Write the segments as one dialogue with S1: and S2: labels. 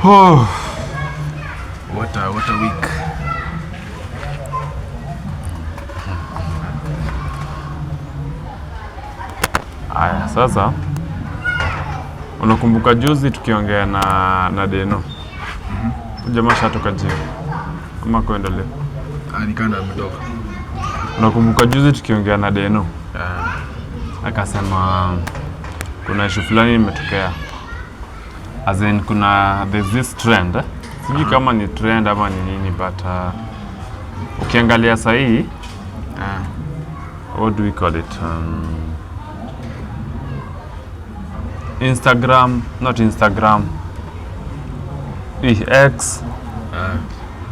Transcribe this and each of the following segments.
S1: Oh, what a week. Aya, sasa unakumbuka juzi tukiongea na Deno? Jamaa shatoka gym. Kama kuendelea.
S2: Nikanda ametoka.
S1: Unakumbuka juzi tukiongea na Deno? Akasema kuna issue fulani imetokea. As in there's this trend. Sijui kama ni trend ama ni nini, but ukiangalia sahi what do we call it? Not Instagram. X.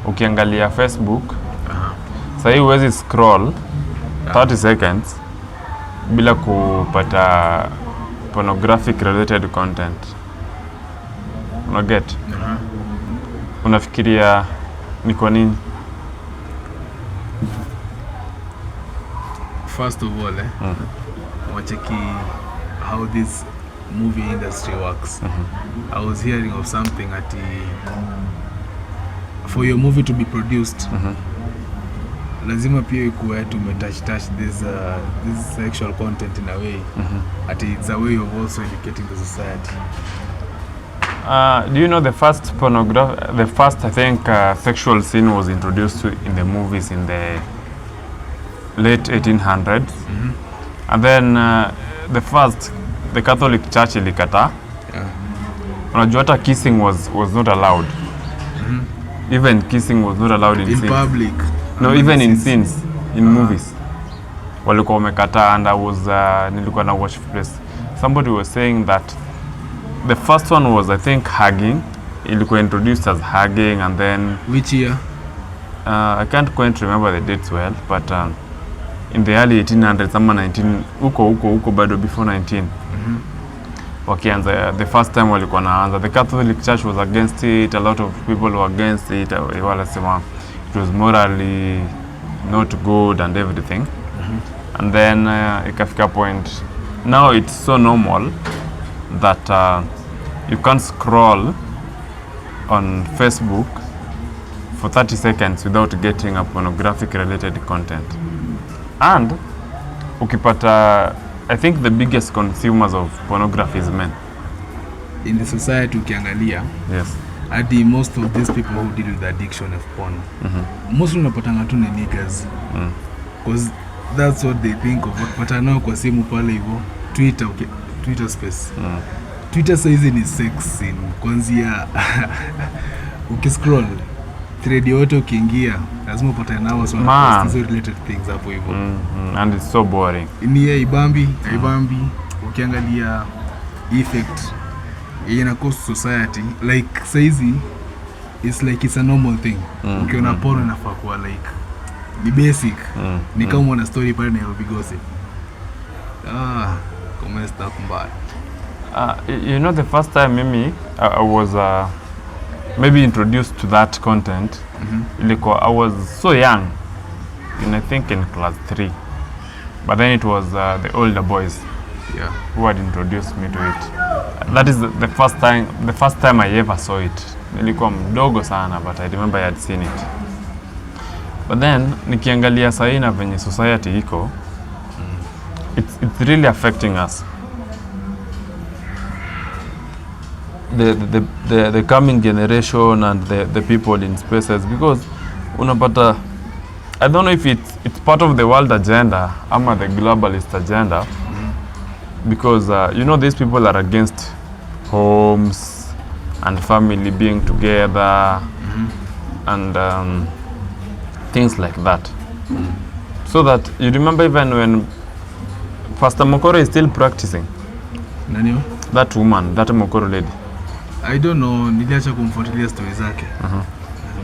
S1: Ukiangalia Facebook. Sahi huwezi scroll 30 seconds bila kupata pornographic related content. Unaget? Unafikiria ni kwa nini?
S2: First of all, wacheki how this movie industry works. I was hearing of something at for your movie to be produced, lazima pia ikuwe touch this sexual content in a way. It's a way of also educating the society.
S1: Do you know the first I think sexual scene was introduced in the movies in the late 1800s, and then the Catholic Church ilikata. Unajua hata kissing was not allowed. Even kissing was not allowed in scenes.
S2: Public.
S1: No, even in scenes in movies. Walikuwa wamekata, and nilikuwa na watch place. Somebody was saying that the first one was, I think, hugging. Ilikuwa introduced as hugging, and then
S2: which year?
S1: I can't quite remember the dates well, but in the early 1800s, ama 19 huko bado before 19. Wakianza the first time walikuwa naanza, the Catholic Church was against it, a lot of people were against it. Walasema it was morally not good and everything. And then ikafika point, now it's so normal that you can't scroll on Facebook for 30 seconds without getting a pornographic related content. And ukipata, I think the biggest consumers of pornography is men
S2: in the society. Ukiangalia,
S1: yes,
S2: most of these people who deal with the addiction of porn, most unapatanga tu ni niggas, because that's what they think of. But anao kwa simu pale hivyo Twitter space. Twitter size ni sex scene kwanzia ukiscroll thread yote ukiingia lazima upate nao so related things hapo hivyo.
S1: And it's so boring.
S2: Ni ibambi. Ukiangalia effect ina cause society, like saizi it's a normal thing. Ukiona porn inafaa kuwa like ni basic. Ni kama una story pale Nairobi Gossip. Comment stuff mbaya.
S1: You know, the first time I was maybe introduced to that content, I was so young, I think in class 3, but then it was the older boys who had introduced me to it. That is the first time I ever saw it. Nilikuwa mdogo sana, but I remember I had seen it. But then nikiangalia sahi na venye society iko, it's really affecting us. The coming generation and the people in spaces, because unapata, I don't know if it's part of the world agenda ama the globalist agenda, because you know, these people are against homes and family being together, and things like that. So that you remember even when Pastor Mokoro is still practicing.
S2: Nani?
S1: That woman, that Mokoro lady.
S2: I don't know, niliacha kumfuatilia stories zake.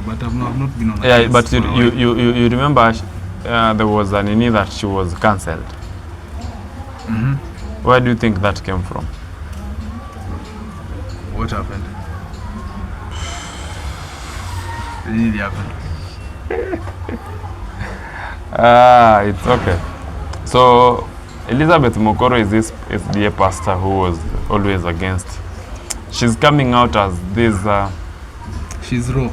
S2: But I've not been on.
S1: Yeah, but you remember there was a nini that she was cancelled. Where do you think that came from?
S2: What happened? What really happened?
S1: It's okay. So Elizabeth Mokoro is the pastor who was always against. She's coming out as this
S2: She's raw.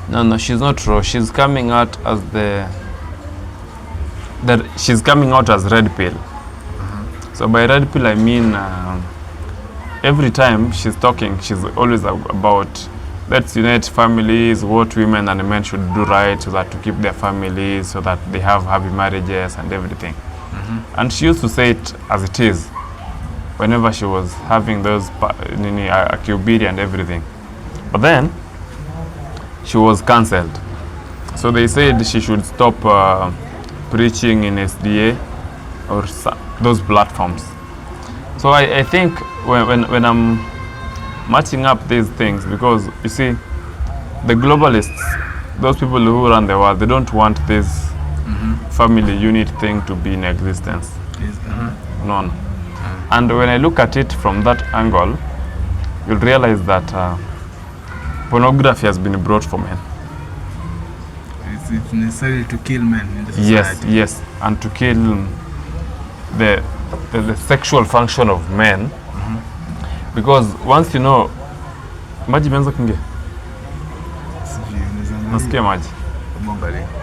S1: No, she's not raw. She's coming out as she's coming out as red pill. So by red pill, I mean every time she's talking, she's always about let's unite families, what women and men should do right so that to keep their families, so that they have happy marriages and everything. And she used to say it as it is whenever she was having those Akubiri and everything. But then she was cancelled. So they said she should stop preaching in SDA or those platforms. So I think when I'm matching up these things, because you see, the globalists, those people who run the world, they don't want this family unit thing to be in existence. None. And when I look at it from that angle, you'll realize that pornography has been brought for men.
S2: It's necessary to kill men in the society.
S1: Yes, and to kill the sexual function of men. Because once you know, maji imeanza kuingia. Nasikia maji.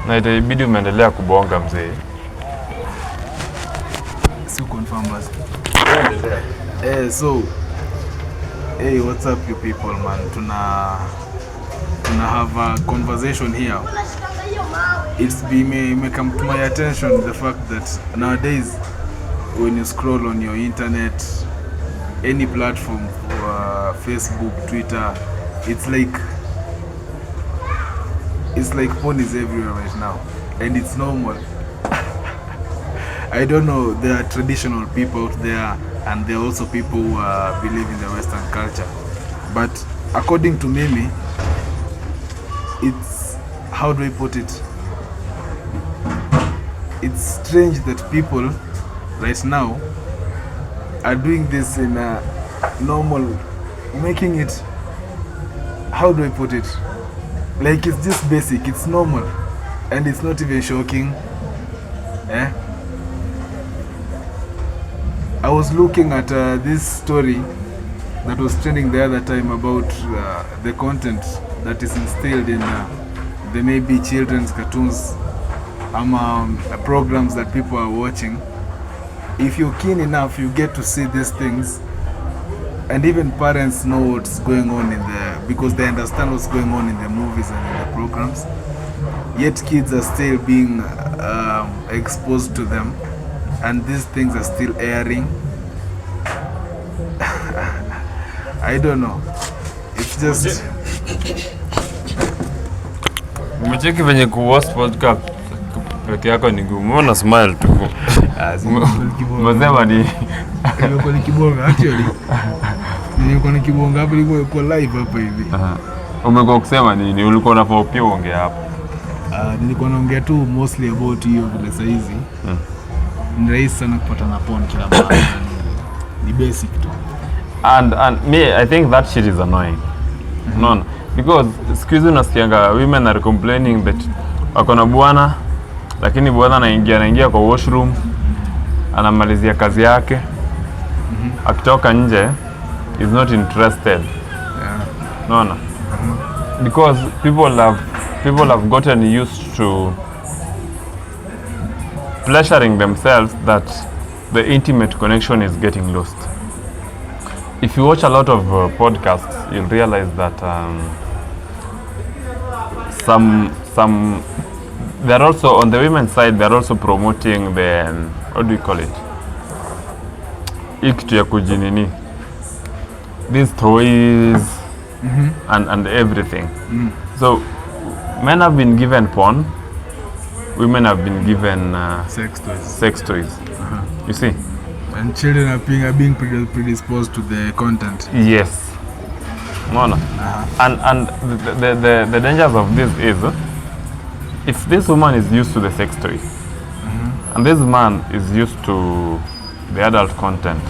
S1: Na itabidi umeendelea kubonga mzee.
S2: So confirm us. So hey, what's up you people, man? Tuna have a conversation here. It's may come to my attention the fact that nowadays when you scroll on your internet, any platform, Facebook, Twitter, it's like porn is everywhere right now, and it's normal. I don't know, there are traditional people out there, and there are also people who believe in the Western culture. But according to Mimi, it's, how do I put it? It's strange that people right now are doing this in a normal, making it, how do I put it? Like it's just basic, it's normal, and it's not even shocking. I was looking at this story that was trending the other time about the content that is instilled in there may be children's cartoons, programs that people are watching. If you're keen enough, you get to see these things, and even parents know what's going on in the, because they understand what's going on in the movies and in the programs. Yet kids are still being exposed to them, and these things are still airing. I don't know. It's just
S1: umecheki venye kuhost podcast peke yako ni ngumu. Una smile tu. Umesema ni
S2: nilikuwa nikibonga actually. Nilikuwa nikibonga hapo, nilikuwa live hapa hivi.
S1: Umekuwa kusema nini? Ulikuwa unafaa pia uongea hapo.
S2: Nilikuwa naongea tu mostly about hiyo vile saa hizi. Ni rahisi sana kupata na porn kila mahali. Ni basic tu.
S1: And me, I think that shit is annoying. No, because siku hizi unasikianga women are complaining that wako na bwana, lakini bwana anaingia kwa washroom, anamalizia kazi yake, akitoka nje is not interested. No. Because people have gotten used to pleasuring themselves that the intimate connection is getting lost. If you watch a lot of podcasts, you'll realize that they're also, on the women's side, they're also promoting the, what do you call it? Ikitu ya kujinini. These toys and everything. So, men have been given porn, women have been given sex toys. You see?
S2: And children are being predisposed to the content.
S1: Yes. No. And the dangers of this is, if this woman is used to the sex toy, and this man is used to the adult content,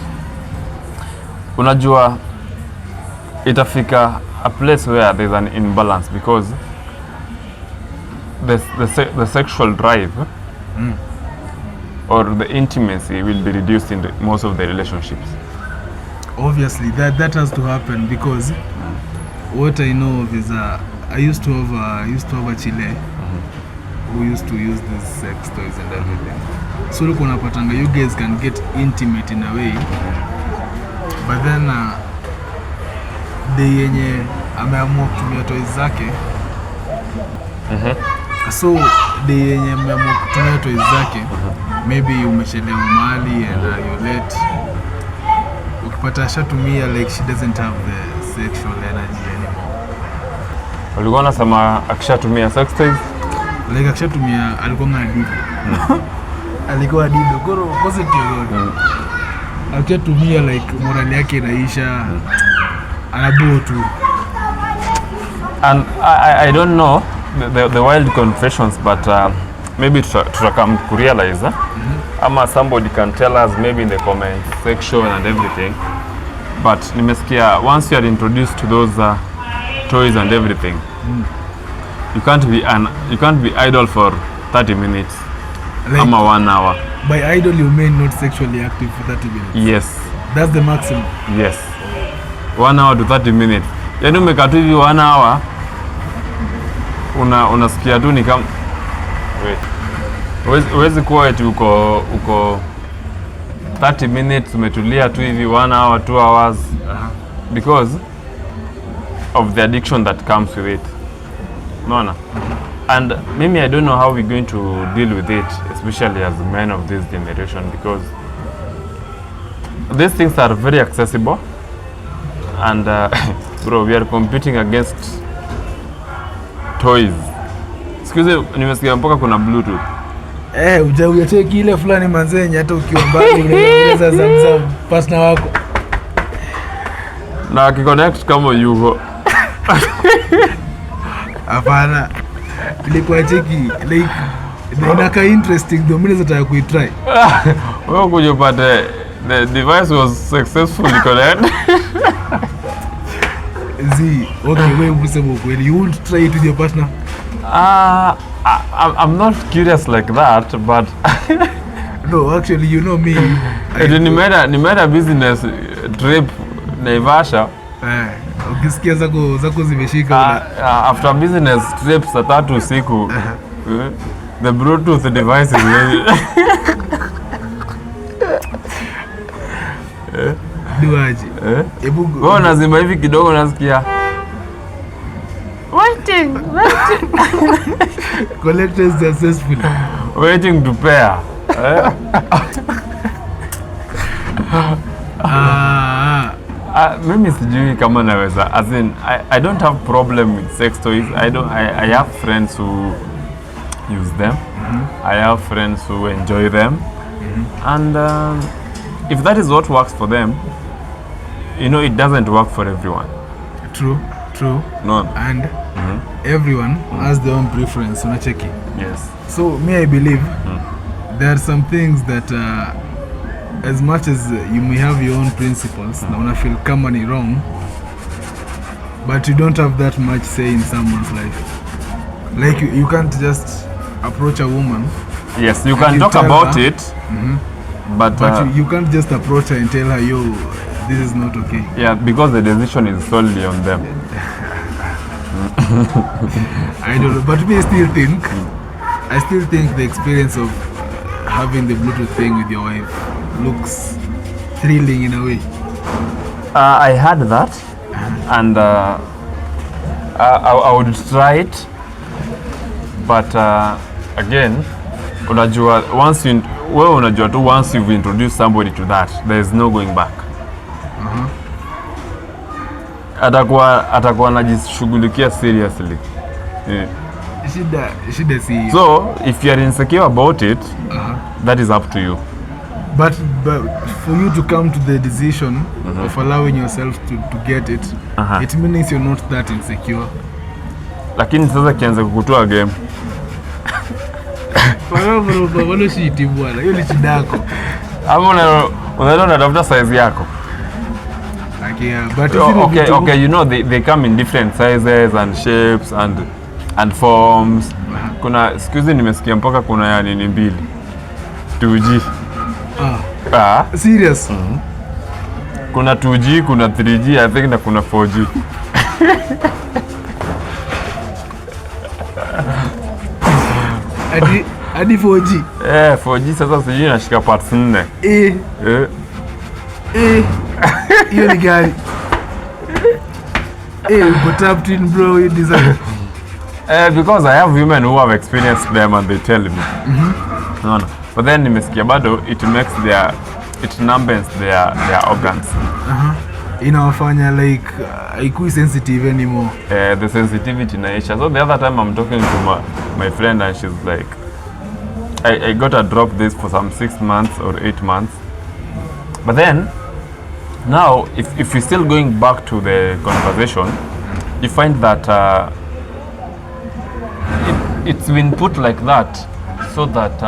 S1: unajua itafika a place where there's an imbalance, because the sexual drive or the intimacy will be reduced in most of the relationships.
S2: Obviously, that has to happen, because what I know of is I used to have a chile who used to use these sex toys and everything. So look, unapatanga you guys can get intimate in a way, but then the yenye ameamua kutumia toys zake. So the yenye ameamua kutumia toys zake, maybe umechelewa mahali and you're late. Ukipata ashatumia, like she doesn't have the sexual energy anymore.
S1: Ulikuwa unasema akishatumia sex toys?
S2: Like akishatumia alikuwa ngadido. Alikuwa dido koro positive. Akishatumia like morali yake inaisha. Anabuo tu.
S1: And I don't know the wild confessions, but maybe tutakam to realize ama somebody can tell us maybe in the comment section and everything. But nimesikia once you are introduced to those toys and everything, you can't be idle for 30 minutes. Like, ama 1 hour.
S2: By idle you mean not sexually active for 30 minutes?
S1: Yes.
S2: That's the maximum?
S1: Yes. 1 hour to 30 minutes. Yaani umekaa tu hivi 1 hour unasikia tu ni kama huwezi kuwa eti uko 30 minutes umetulia tu hivi 1 hour 2 hours because of the addiction that comes with it. Unaona? And maybe I don't know how we're going to deal with it, especially as men of this generation, because these things are very accessible and bro, we are competing against toys. Excuse me, nimesikia mpaka kuna Bluetooth.
S2: Ujacheki ile fulani manzenye hata ukiwa mbali unaweza Samsung partner wako.
S1: Na akiconnect kama yuko.
S2: Hapana. Ilikuwa cheki like inaka interesting ndio mimi nataka kuitry.
S1: Wewe kujipata the device was successfully connected.
S2: Okay, wewe useme kweli you won't try it with your partner?
S1: I'm not curious like that, but
S2: no, actually, you know me.
S1: Nimeda business trip Naivasha.
S2: Ukisikia zako zimeshika.
S1: After business trip saa 3 usiku, the Bluetooth device is ready.
S2: Duaji.
S1: Wewe unazima hivi kidogo nasikia. Waiting.
S2: Collected successfully.
S1: Waiting to pair. Mimi sijui kama naweza. As in, I don't have problem with sex toys. I have friends who use them. I have friends who enjoy them. And if that is what works for them, you know, it doesn't work for everyone.
S2: True.
S1: No.
S2: And everyone has their own preference. Unacheki.
S1: Yes.
S2: So me, I believe there are some things that as much as you may have your own principles, na una feel kama ni wrong, but you don't have that much say in someone's life. Like you can't just approach a woman.
S1: Yes, you can talk about it, but
S2: you can't just approach her and tell her, yo, this is not okay.
S1: Yeah, because the decision is solely on them.
S2: I don't know, but me, I still think the experience of having the Bluetooth thing with your wife looks thrilling in a way.
S1: I had that, and I would try it, but again, unajua once you've introduced somebody to that, there is no going back. Atakuwa anajishughulikia seriously. Yeah.
S2: Shida si.
S1: So if you are insecure about it, that is up to you.
S2: But for you to come to the decision of allowing yourself to get it, it means you're not that insecure.
S1: Lakini sasa kianza kukutoa game.
S2: Wala shiti bwana, hiyo ni shida yako.
S1: Ama unaenda unatafuta size yako.
S2: But
S1: okay, you know they come in different sizes and shapes and forms. Kuna excuse nimesikia mpaka kuna ya nini mbili. 2G.
S2: Serious?
S1: Kuna 2G, kuna 3G, I think na kuna 4G.
S2: Hadi 4G.
S1: 4G sasa sijui nashika parts 4.
S2: Hiyo ni gani? Uko tapped in bro, you deserve.
S1: Because I have women who have experienced them and they tell me. No. But then nimesikia bado it numbs their organs.
S2: Inawafanya like haikui sensitive anymore.
S1: The sensitivity inaisha. So the other time I'm talking to my friend and she's like, I got to drop this for some 6 months or 8 months. But then, now, if you're still going back to the conversation, you find that it's been put like that so that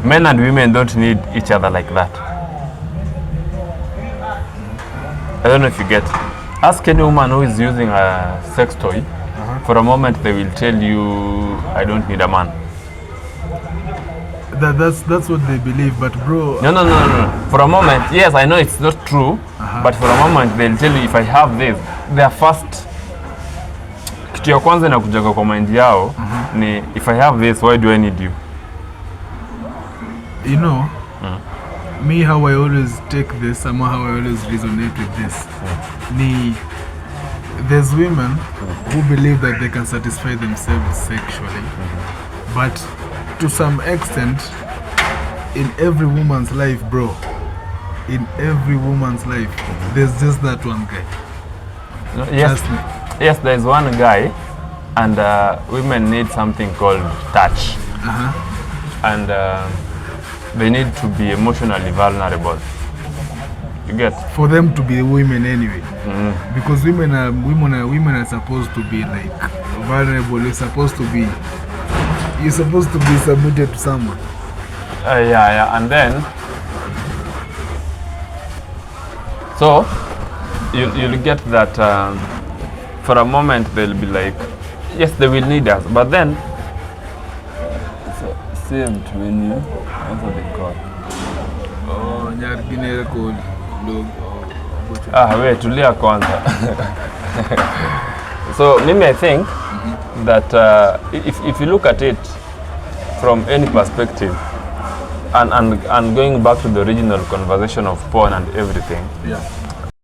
S1: men and women don't need each other like that. I don't know if you get. Ask any woman who is using a sex toy. For a moment, they will tell you, I don't need a man.
S2: That's what they believe, but bro.
S1: No. For a moment, yes, I know it's not true, but for a moment they'll tell you if I have this, their first kitu ya kwanza inakujaga kwa mind yao ni if I have this, why do I need you?
S2: You know, me how I always take this, how I always resonate with this. There's women who believe that they can satisfy themselves sexually, but to some extent, in every woman's life, bro, in every woman's life, there's just that one guy.
S1: Yes, there's one guy, and women need something called touch, and they need to be emotionally vulnerable. You get?
S2: For them to be women anyway, because women are supposed to be like vulnerable. You're supposed to be submitted to someone.
S1: Yeah, and then so you'll get that for a moment they'll be like, yes, they will need us, but then same when you answer the call.
S2: Oh, nyargine call dog.
S1: We tulia kwanza. So maybe I think that if you look at it from any perspective, and going back to the original conversation of porn and everything,